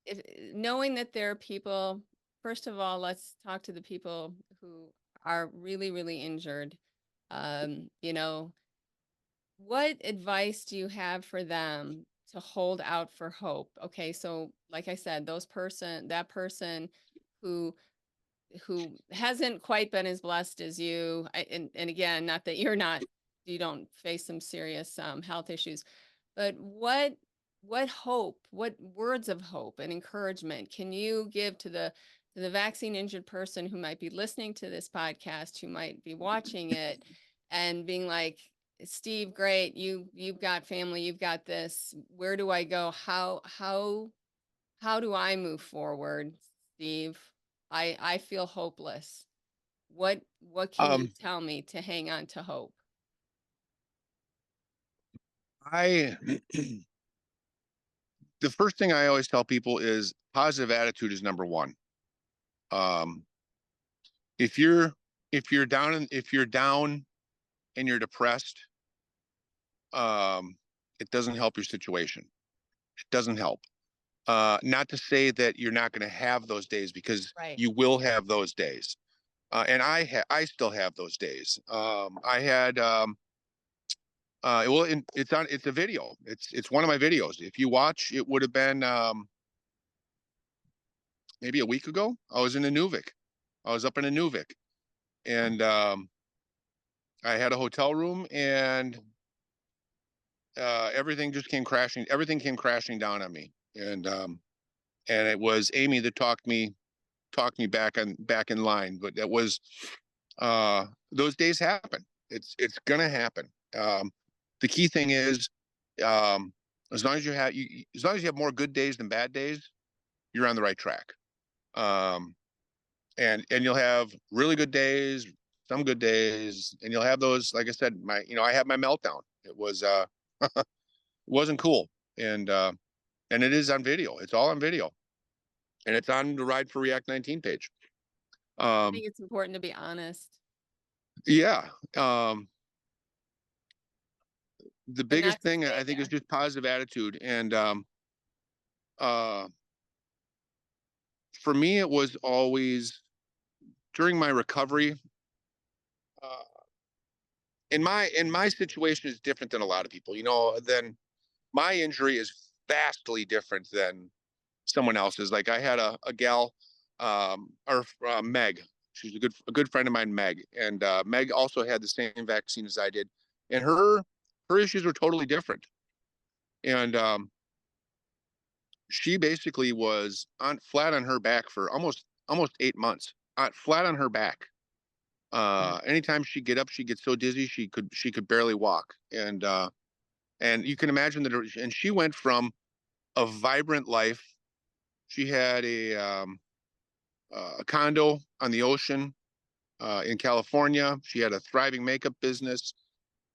if knowing that there are people, first of all, let's talk to the people who are really, really injured. You know, what advice do you have for them to hold out for hope? Okay, so like I said, that person who hasn't quite been as blessed as you, and again, not that you don't face some serious health issues, but what hope, what words of hope and encouragement can you give to the vaccine injured person who might be listening to this podcast, who might be watching it and being like, Steve, great, you've got family, you've got this. Where do I go? How do I move forward, Steve? I feel hopeless. What can you um, tell me to hang on to hope? I the first thing I always tell people is positive attitude is number one. Um, if you're if you're down and you're depressed, um, it doesn't help your situation. It doesn't help. Not to say that you're not going to have those days, because Right. you will have those days. And I still have those days. I had well, it's a video. It's one of my videos. If you watch, it would have been maybe a week ago. I was in Inuvik. I was up in Inuvik, and I had a hotel room, and everything just came crashing. Everything came crashing down on me, and it was Amy that talked me back in line. But that was those days happen. It's gonna happen. The key thing is, um, as long as as long as you have more good days than bad days, you're on the right track. Um, and you'll have really good days, some good days, and you'll have those. Like I said, I had my meltdown. It was it wasn't cool, and it is on video. It's all on video, and it's on the Ride for React 19 page. I Um, think it's important to be honest yeah. Um, the and not biggest to thing stay I think is there. just positive attitude, and uh, for me, it was always during my recovery. Uh, in my situation is different than a lot of people. Then my injury is vastly different than someone else's. Like I had a gal, or Meg. She's a good friend of mine, Meg, and Meg also had the same vaccine as I did, and her issues were totally different. And she basically was on flat on her back for almost 8 months, flat on her back. Anytime she'd get up, she'd get so dizzy she could barely walk, and you can imagine that. And she went from a vibrant life. She had a condo on the ocean in California. She had a thriving makeup business.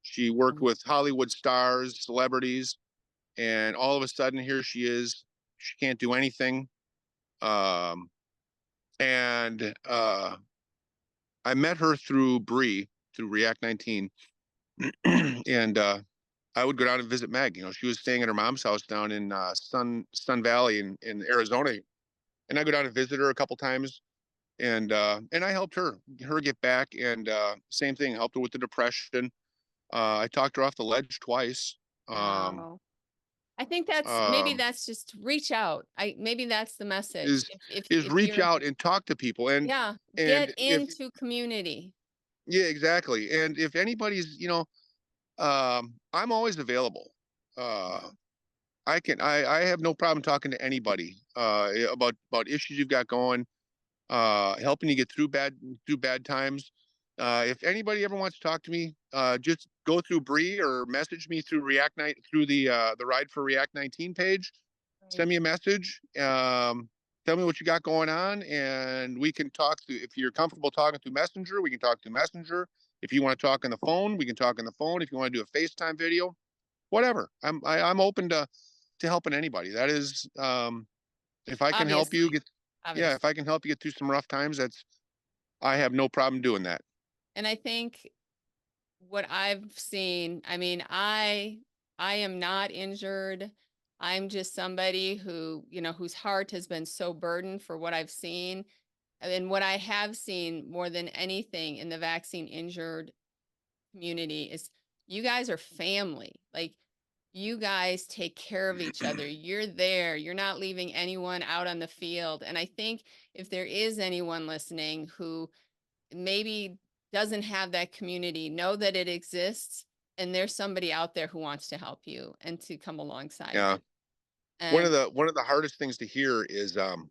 She worked with Hollywood stars, celebrities, and all of a sudden here she is. She can't do anything. And I met her through through React19, and I would go down and visit Meg. She was staying at her mom's house down in Sun Valley in Arizona, and I go down and visit her a couple times, and I helped her get back, and same thing, helped her with the depression. I talked her off the ledge twice. Wow. I think maybe that's just reach out. Maybe that's the message. Is reach out and talk to people, and get into community. Yeah, exactly. And if anybody's, I'm always available. I have no problem talking to anybody about issues you've got going, helping you get through bad times. If anybody ever wants to talk to me, just go through Bree or message me through through the Ride for React19 page. Right. Send me a message. Tell me what you got going on, and we can talk through. If you're comfortable talking through Messenger, we can talk through Messenger. If you want to talk on the phone, we can talk on the phone. If you want to do a FaceTime video, whatever. I'm open to helping anybody. That is, if I can help you if I can help you get through some rough times, I have no problem doing that. And I think what I've seen, I mean, I am not injured. I'm just somebody who, whose heart has been so burdened for what I've seen. And what I have seen more than anything in the vaccine injured community is you guys are family. Like, you guys take care of each other. You're there. You're not leaving anyone out on the field. And I think if there is anyone listening who maybe doesn't have that community, know that it exists, and there's somebody out there who wants to help you and to come alongside. Yeah. One of the hardest things to hear is and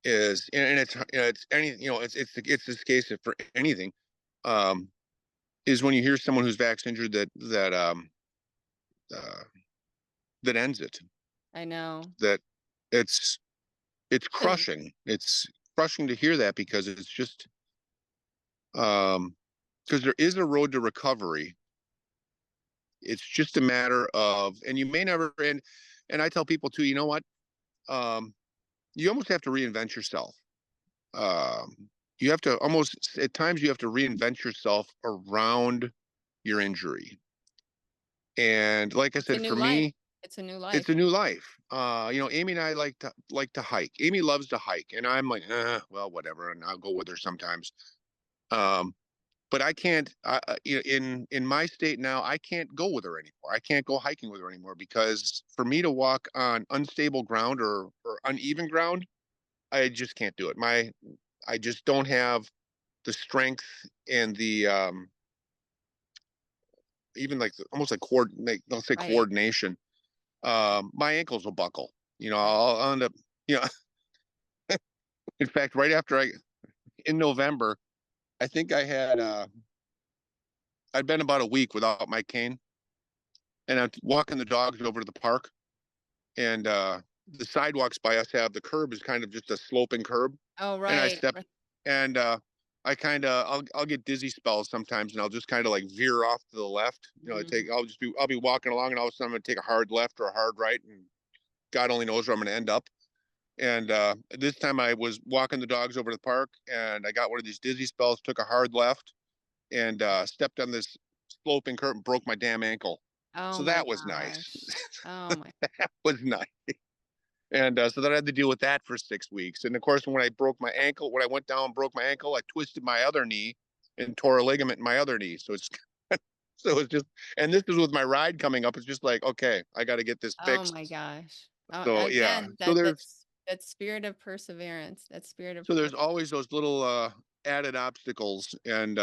it's any, it's this case for anything, is when you hear someone who's vaccine injured that ends it. I know that it's crushing. It's crushing to hear that, because it's just because there is a road to recovery. It's just a matter of, and you may never, and I tell people too, you know what, you almost have to reinvent yourself. You have to at times you have to reinvent yourself around your injury. And like I said, for me, it's a new life. It's a new life. Amy and I like to hike. Amy loves to hike, and I'm like, well, whatever, and I'll go with her sometimes. But I can't. In my state now, I can't go with her anymore. I can't go hiking with her anymore, because for me to walk on unstable ground or uneven ground, I just can't do it. I just don't have the strength and the even like almost like let's say coordination. My ankles will buckle. I'll end up, in fact, right after in November, I think I'd been about a week without my cane, and I'm walking the dogs over to the park, and the sidewalks by us the curb is kind of just a sloping curb. Oh, right. And I step, and I kind of, I'll get dizzy spells sometimes, and I'll just kind of like veer off to the left. I'll be walking along, and all of a sudden I'm going to take a hard left or a hard right, and God only knows where I'm going to end up. And this time I was walking the dogs over to the park, and I got one of these dizzy spells, took a hard left, and stepped on this sloping curb and broke my damn ankle. Oh, so that was nice. Oh my! That was nice. And so then I had to deal with that for 6 weeks. And of course, when I went down and broke my ankle, I twisted my other knee and tore a ligament in my other knee. So it's So it's just, and this is with my ride coming up. It's just like, okay, I got to get this Oh fixed. my gosh. Oh, So yeah, again, so that spirit of perseverance, that spirit of there's always those little added obstacles, and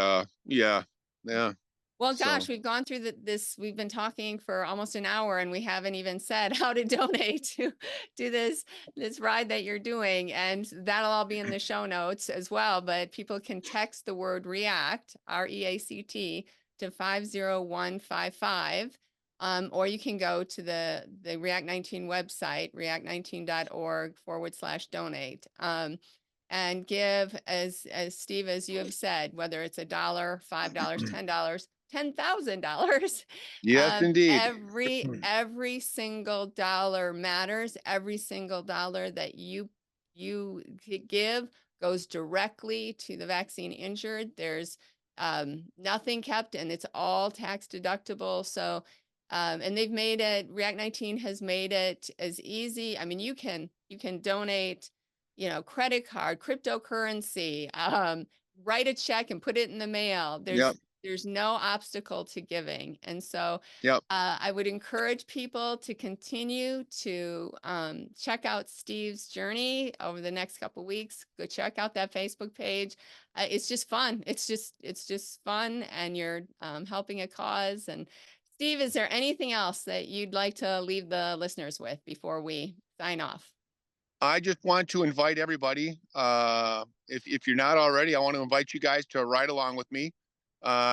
yeah, yeah. well, So gosh, we've gone through this. We've been talking for almost an hour, and we haven't even said how to donate to this ride that you're doing, and that'll all be in the show notes as well. But people can text the word React, REACT, to 50155, or you can go to the React 19 website, react19.org/donate. And give as Steve, as you have said, whether it's $1, $5, $10, $10,000. yes, indeed. Every single dollar matters. Every single dollar that you give goes directly to the vaccine injured. There's nothing kept, and it's all tax deductible. So, and they've made it. React19 has made it as easy. I mean, you can donate, credit card, cryptocurrency, write a check and put it in the mail. Yep. There's no obstacle to giving. And so Yep. I would encourage people to continue to check out Steve's journey over the next couple of weeks. Go check out that Facebook page. It's just fun. It's just fun, and you're helping a cause. And Steve, is there anything else that you'd like to leave the listeners with before we sign off? I just want to invite everybody. If you're not already, I want to invite you guys to ride along with me.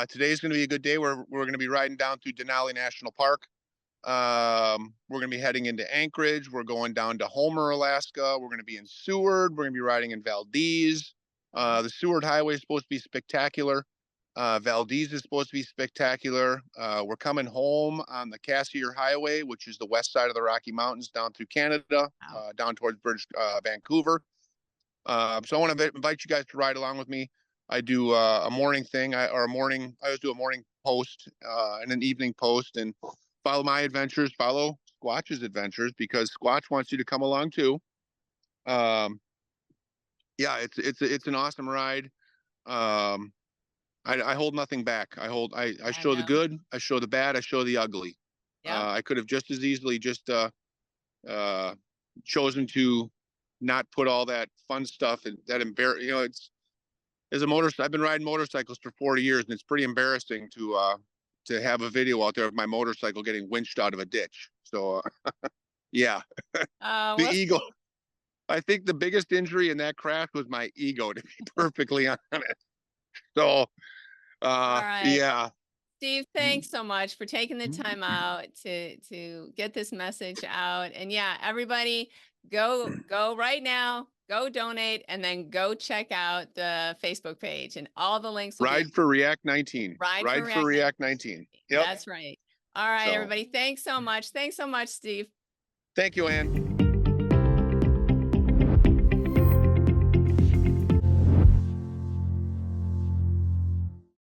Today's going to be a good day. We're going to be riding down through Denali National Park. We're going to be heading into Anchorage. We're going down to Homer, Alaska. We're going to be in Seward. We're going to be riding in Valdez. The Seward Highway is supposed to be spectacular. Valdez is supposed to be spectacular. We're coming home on the Cassiar Highway, which is the west side of the Rocky Mountains, down through Canada, down towards British Vancouver. So I want to invite you guys to ride along with me. I do a morning thing, I always do a morning post and an evening post, and follow my adventures, follow Squatch's adventures, because Squatch wants you to come along too. Yeah, it's an awesome ride. I hold nothing back. I show the good, I show the bad, I show the ugly. Yeah. I could have just as easily just chosen to not put all that fun stuff and that it's I've been riding motorcycles for 40 years, and it's pretty embarrassing to have a video out there of my motorcycle getting winched out of a ditch. So yeah, the ego. I think the biggest injury in that crash was my ego, to be perfectly honest. So all right. yeah. Steve, thanks so much for taking the time out to get this message out. And yeah, everybody go right now, go donate, and then go check out the Facebook page, and all the links will Ride for React19. Ride for React19. Yep. That's right. All right, everybody. Thanks so much. Thanks so much, Steve. Thank you, Ann.